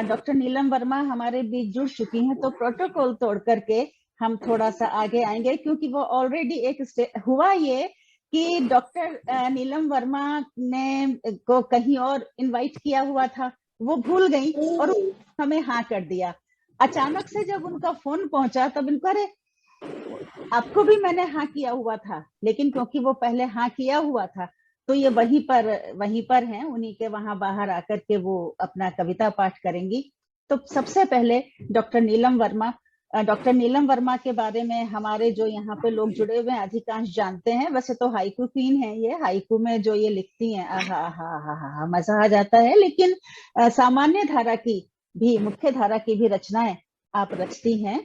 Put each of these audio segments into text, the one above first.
Doctor Neelam Verma हमारे बीच जुड़ चुकी हैं, तो प्रोटोकॉल तोड़ करके हम थोड़ा सा आगे आएंगे, क्योंकि वो ऑलरेडी हुआ ये कि डॉक्टर नीलम वर्मा ने को कहीं और इनवाइट किया हुआ था, वो भूल गई और हमें हाँ कर दिया। अचानक से जब उनका फोन पहुंचा तब इनको, अरे आपको भी मैंने हाँ किया हुआ था, लेकिन क्योंकि वो पहले हाँ किया हुआ था तो ये वहीं पर हैं, उन्हीं के वहां बाहर आकर के वो अपना कविता पाठ करेंगी। तो सबसे पहले डॉक्टर नीलम वर्मा के बारे में हमारे जो यहाँ पे लोग जुड़े हुए हैं अधिकांश जानते हैं। वैसे तो हाइकू क्वीन है ये, हाइकू में जो ये लिखती हैं आहा हा हा हा मजा आ जाता है। लेकिन सामान्य धारा की भी, मुख्य धारा की भी रचनाएं आप रचती हैं।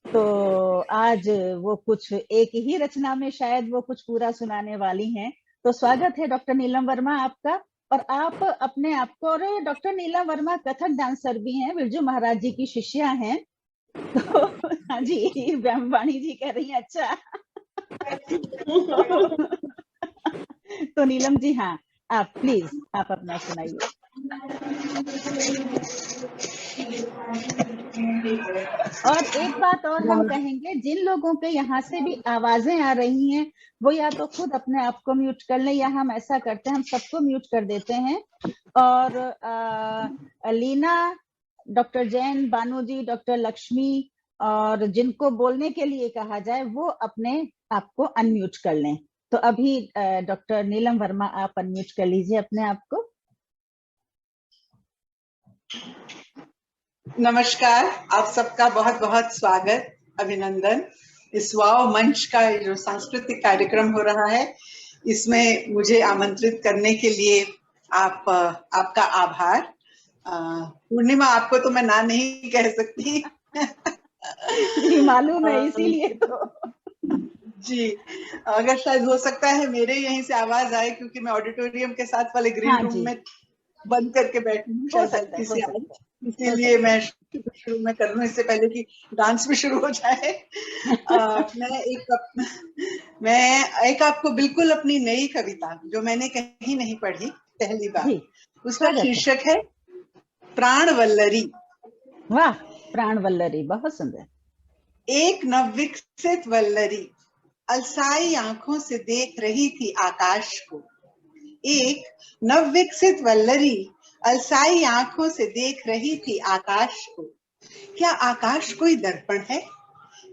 तो आज वो कुछ एक ही रचना में शायद वो कुछ पूरा सुनाने वाली हैं। तो स्वागत है डॉक्टर नीलम वर्मा आपका। और आप अपने आप को, और डॉक्टर नीलम वर्मा कथक डांसर भी हैं, बिरजू महाराज जी की शिष्या हैं। तो हाँ जी, ब्रह्मवाणी जी कह रही हैं अच्छा। तो नीलम जी, हाँ आप प्लीज आप अपना सुनाइए। और एक बात और हम कहेंगे, जिन लोगों के यहाँ से भी आवाजें आ रही हैं वो या तो खुद अपने आप को म्यूट कर लें, या हम ऐसा करते हैं हम सबको म्यूट कर देते हैं। और लीना, डॉक्टर जैन, बानू जी, डॉक्टर लक्ष्मी, और जिनको बोलने के लिए कहा जाए वो अपने आप को अनम्यूट कर लें। तो अभी डॉक्टर नीलम वर्मा आप अनम्यूट कर लीजिए अपने आप को। नमस्कार, आप सबका बहुत बहुत स्वागत, अभिनंदन। इस वाव मंच का जो सांस्कृतिक कार्यक्रम हो रहा है, इसमें मुझे आमंत्रित करने के लिए आपका आभार। पूर्णिमा, आपको तो मैं ना नहीं कह सकती। जी मालूम है, इसीलिए तो। जी, अगर शायद हो सकता है मेरे यहीं से आवाज आए, क्योंकि मैं ऑडिटोरियम के साथ वाले ग्रीन रूम में बंद करके बैठी हूँ, शायद हल्की सी आवाज, इसीलिए मैं शुरू में कर लूं इससे पहले कि डांस भी शुरू हो जाए। मैं एक आपको बिल्कुल अपनी नई कविता, जो मैंने कहीं नहीं पढ़ी, पहली बार, उसका शीर्षक है प्राण वल्लरी। वाह, प्राण वल्लरी, बहुत सुंदर। एक नवविकसित वल्लरी अलसाई आंखों से देख रही थी आकाश को। एक नवविकसित वल्लरी अलसाई आंखों से देख रही थी आकाश को। क्या आकाश कोई दर्पण है?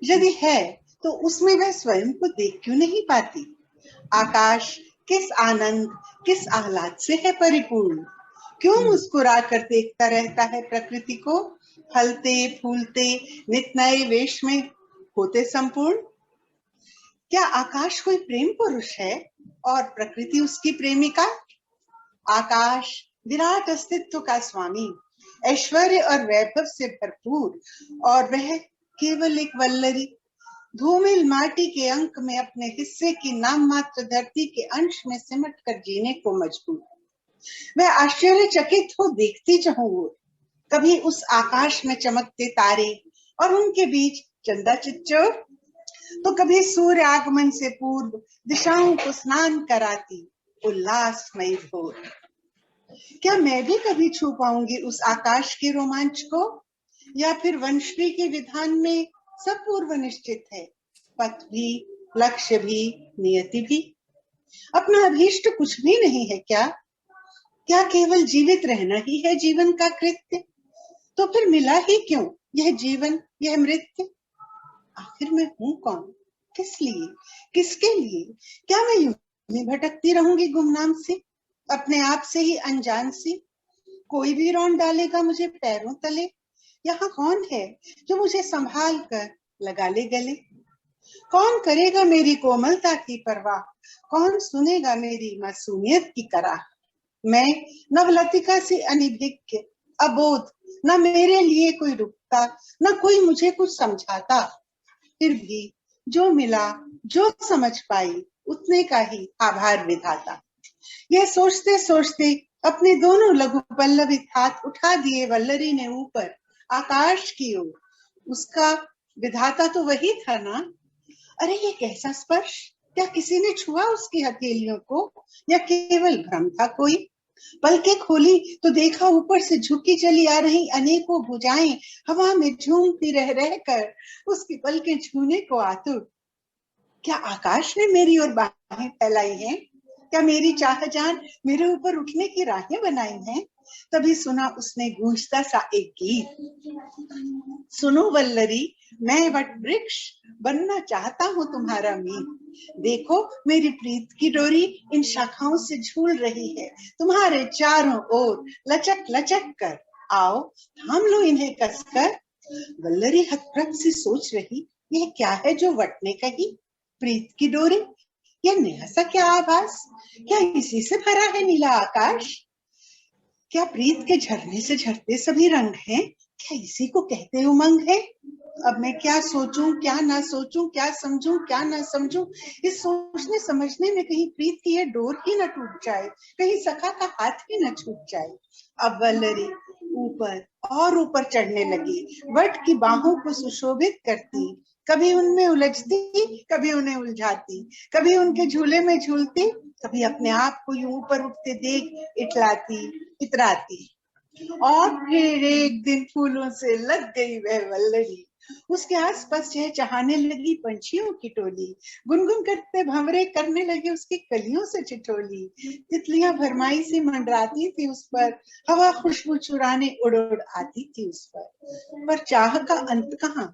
यदि है तो उसमें वह स्वयं को देख क्यों नहीं पाती? आकाश किस आनंद, किस आह्लाद से है परिपूर्ण? क्यों मुस्कुरा कर देखता रहता है प्रकृति को, फलते फूलते नित नए वेश में होते संपूर्ण? क्या आकाश कोई प्रेम पुरुष है और प्रकृति उसकी प्रेमिका? आकाश विराट अस्तित्व का स्वामी, ऐश्वर्य और वैभव से भरपूर, और वह केवल एक वल्लरी, धूमिल माटी के अंक में अपने हिस्से की नाम मात्र धरती के अंश में सिमट कर जीने को मजबूर। वह आश्चर्यचकित हो देखती चाहूं कभी उस आकाश में चमकते तारे और उनके बीच चंदा चिच्चोर, तो कभी सूर्य आगमन से पूर्व दिशाओं को स्नान कराती उल्लासमयी भोर। क्या मैं भी कभी छू पाऊंगी उस आकाश के रोमांच को, या फिर वंशवी के विधान में सब पूर्व निश्चित है, पथ भी, लक्ष्य भी, नियति भी? अपना अभीष्ट कुछ भी नहीं है क्या? क्या केवल जीवित रहना ही है जीवन का कृत्य? तो फिर मिला ही क्यों यह जीवन, यह मृत्यु? आखिर मैं हूं कौन, किस लिए, किसके लिए? क्या मैं यूं ही भटकती रहूंगी गुमनाम सी, अपने आप से ही अनजान सी? कोई भी रौंद डालेगा मुझे पैरों तले? यहाँ कौन है जो मुझे संभाल कर लगा ले गले? कौन करेगा मेरी कोमलता की परवाह? कौन सुनेगा मेरी मासूमियत की कराह? मैं नवलतिका सी अनिभिज्ञ, अबोध, न मेरे लिए कोई रुकता, न कोई मुझे कुछ समझाता। फिर भी जो मिला, जो समझ पाई, उतने का ही आभार विधाता। यह सोचते सोचते अपने दोनों लघु पल्लवित हाथ उठा दिए वल्लरी ने ऊपर, आकाश की ओर। उसका विधाता तो वही था ना। अरे ये कैसा स्पर्श! क्या किसी ने छुआ उसकी हथेलियों को, या केवल भ्रम था कोई? पलकें खोली तो देखा ऊपर से झुकी चली आ रही अनेकों भुजाएं हवा में झूमती रह रहकर उसकी पलकें छूने को आतुर। क्या आकाश ने मेरी ओर बाहें फैलाई हैं? क्या मेरी चाहजान मेरे ऊपर उठने की राहें बनाई हैं? तभी सुना उसने गूंजता सा एक गीत। सुनो वल्लरी, मैं वट वृक्ष बनना चाहता हूँ तुम्हारा मीत। देखो मेरी प्रीत की डोरी इन शाखाओं से झूल रही है तुम्हारे चारों ओर लचक लचक कर। आओ थाम लो इन्हें कसकर। वल्लरी हतप्रभ से सोच रही, यह क्या है जो वट ने कही? प्रीत की डोरी, यह नया सा क्या आभास? क्या इसी से भरा है नीला आकाश? क्या प्रीत के झरने से झरते सभी रंग हैं? क्या इसी को कहते उमंग है? अब मैं क्या सोचूं, क्या ना सोचूं, क्या समझूं, क्या ना समझूं। इस सोचने समझने में कहीं प्रीत की यह डोर ही न टूट जाए, कहीं सखा का हाथ ही न छूट जाए। अब वल्लरी ऊपर और ऊपर चढ़ने लगी, वट की बाहों को सुशोभित करती, कभी उनमें उलझती, कभी उन्हें उलझाती, कभी उनके झूले में झूलती, कभी अपने आप को यूं ऊपर उठते देख इतलाती, इतराती। और फिर एक दिन फूलों से लग गई वह वल्लरी। उसके आसपास चहचहाने लगी पंछियों की टोली, गुनगुन करते भंवरे करने लगे उसकी कलियों से ठिठोली। तितलियां भरमाई सी मंडराती थी उस पर, हवा खुशबू चुराने उड़ उड़ आती थी उस पर चाह का अंत कहाँ।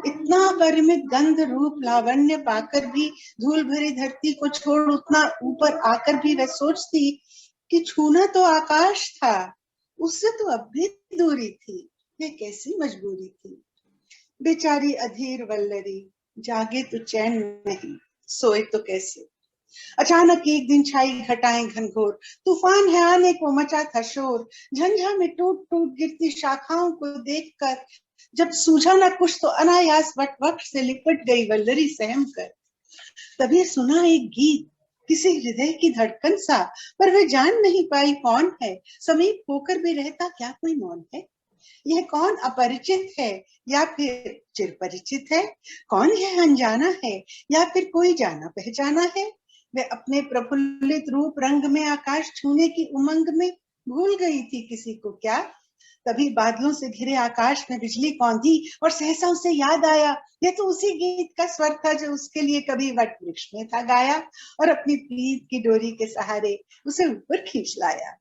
इतना परिमित गंध रूप लावण्य पाकर भी धूल भरी धरती को छोड़ उतना ऊपर आकर भी वह सोचती कि छूना तो आकाश था, उससे तो अब भी दूरी थी। यह कैसी मजबूरी थी। बेचारी अधीर वल्लरी, जागे तो चैन नहीं, सोए तो कैसे। अचानक एक दिन छाई घटाएं घनघोर, तूफान है आने को मचा था शोर। झंझा में टूट टूट गिरती शाखाओं को देखकर जब सूझा न कुछ तो अनायास वट से लिपट गई वल्लरी सहम कर। तभी सुना एक गीत, किसी हृदय की धड़कन सा, पर वह जान नहीं पाई कौन है। समीप होकर भी रहता क्या कोई मौन है। यह कौन अपरिचित है या फिर चिरपरिचित है? कौन यह अनजाना है या फिर कोई जाना पहचाना है? वह अपने प्रफुल्लित रूप रंग में आकाश छूने की उमंग में भूल गई थी किसी को क्या। तभी बादलों से घिरे आकाश में बिजली कौंधी और सहसा उसे याद आया, यह तो उसी गीत का स्वर था जो उसके लिए कभी वट वृक्ष में था गाया और अपनी प्रीत की डोरी के सहारे उसे ऊपर खींच लाया।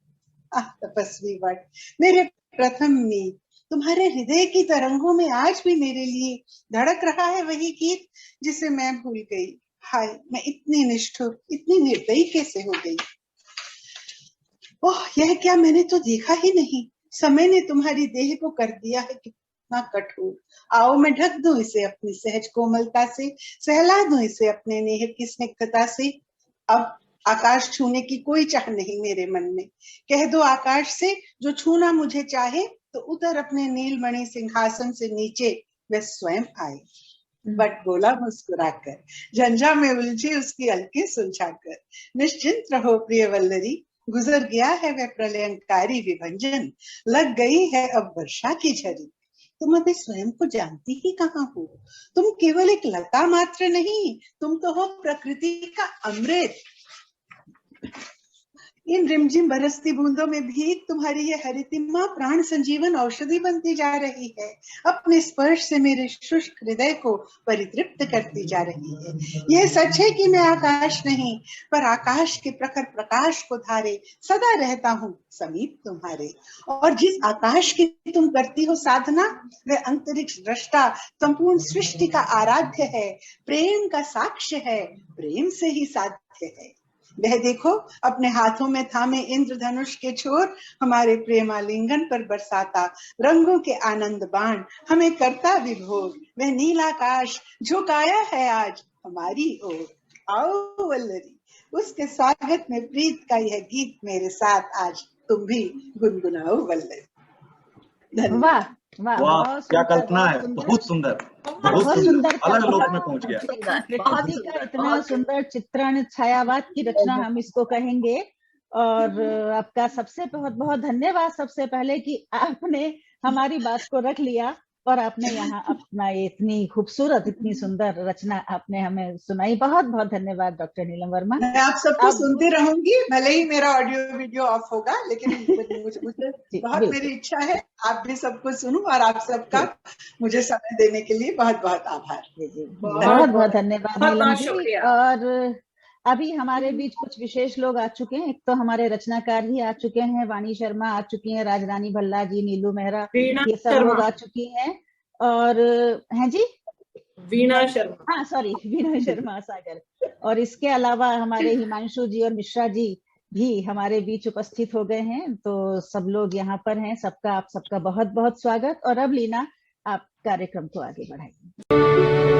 आह तपस्वी वट, मेरे प्रथम मीत, तुम्हारे हृदय की तरंगों में आज भी मेरे लिए धड़क रहा है वही गीत जिसे मैं भूल गई। हाय मैं इतनी निष्ठुर, इतनी निर्दयी कैसे हो गई। ओह यह क्या मैंने तो देखा ही नहीं। समय ने तुम्हारी देह को कर दिया है कितना कठोर। आओ मैं ढक दूं इसे अपनी सहज कोमलता से, सहला दूं इसे अपने नेह की स्निग्धता से। अब आकाश छूने की कोई चाह नहीं मेरे मन में। कह दो आकाश से जो छूना मुझे चाहे तो उतर अपने नीलमणि सिंहासन से नीचे वह स्वयं आए। बट बोला मुस्कुराकर, झंझा में उलझी उसकी अलकी सुलझाकर, निश्चिंत रहो प्रिय वल्लरी, गुजर गया है वह प्रलयंकारी विभंजन, लग गई है अब वर्षा की झरी। तुम अभी स्वयं को जानती ही कहाँ हो। तुम केवल एक लता मात्र नहीं, तुम तो हो प्रकृति का अमृत। इन रिमझिम बरसती बूंदों में भी तुम्हारी ये हरितिमा प्राण संजीवन औषधि बनती जा रही है। अपने स्पर्श से मेरे शुष्क हृदय को परितृप्त करती जा रही है। यह सच है कि मैं आकाश नहीं, पर आकाश के प्रखर प्रकाश को धारे सदा रहता हूँ समीप तुम्हारे। और जिस आकाश की तुम करती हो साधना, वह अंतरिक्ष दृष्टा संपूर्ण सृष्टि का आराध्य है, प्रेम का साक्ष्य है, प्रेम से ही साध्य है। वह देखो अपने हाथों में थामे इंद्रधनुष के छोर हमारे प्रेमालिंगन पर बरसाता रंगों के आनंद बाण हमें करता विभोर। वह नीलाकाश झुकाया है आज हमारी ओर। आओ वल्लरी, उसके स्वागत में प्रीत का यह गीत मेरे साथ आज तुम भी गुनगुनाओ वल्लरी। वाह वाह, वाह बहुत क्या सुंदर, कल्पना है, बहुत सुंदर, बहुत सुंदर। अलग लोक में पहुंच गया। प्रकृति का इतना सुंदर चित्रण, छायावाद की रचना हम इसको कहेंगे। और आपका सबसे बहुत बहुत धन्यवाद सबसे पहले कि आपने हमारी बात को रख लिया और आपने यहाँ अपना इतनी खूबसूरत, इतनी सुंदर रचना आपने हमें सुनाई। बहुत बहुत धन्यवाद डॉक्टर नीलम वर्मा। मैं आप सबको अब सुनती रहूंगी, भले ही मेरा ऑडियो वीडियो ऑफ होगा, लेकिन मुझे बहुत मेरी इच्छा है आप भी सबको सुनूं, और आप सबका मुझे समय देने के लिए बहुत बहुत आभार। बहुत बहुत धन्यवाद नीलम जी। शुक्रिया। और अभी हमारे बीच कुछ विशेष लोग आ चुके हैं। एक तो हमारे रचनाकार ही आ चुके हैं, वाणी शर्मा आ चुकी हैं, राजरानी भल्ला जी, नीलू मेहरा, ये सब लोग आ चुकी हैं। और हैं जी, वीणा शर्मा, हाँ सॉरी, वीणा शर्मा सागर। और इसके अलावा हमारे हिमांशु जी और मिश्रा जी भी हमारे बीच उपस्थित हो गए हैं। तो सब लोग यहाँ पर हैं, सबका आप सबका बहुत बहुत स्वागत। और अब लीना, आप कार्यक्रम को आगे बढ़ाइए।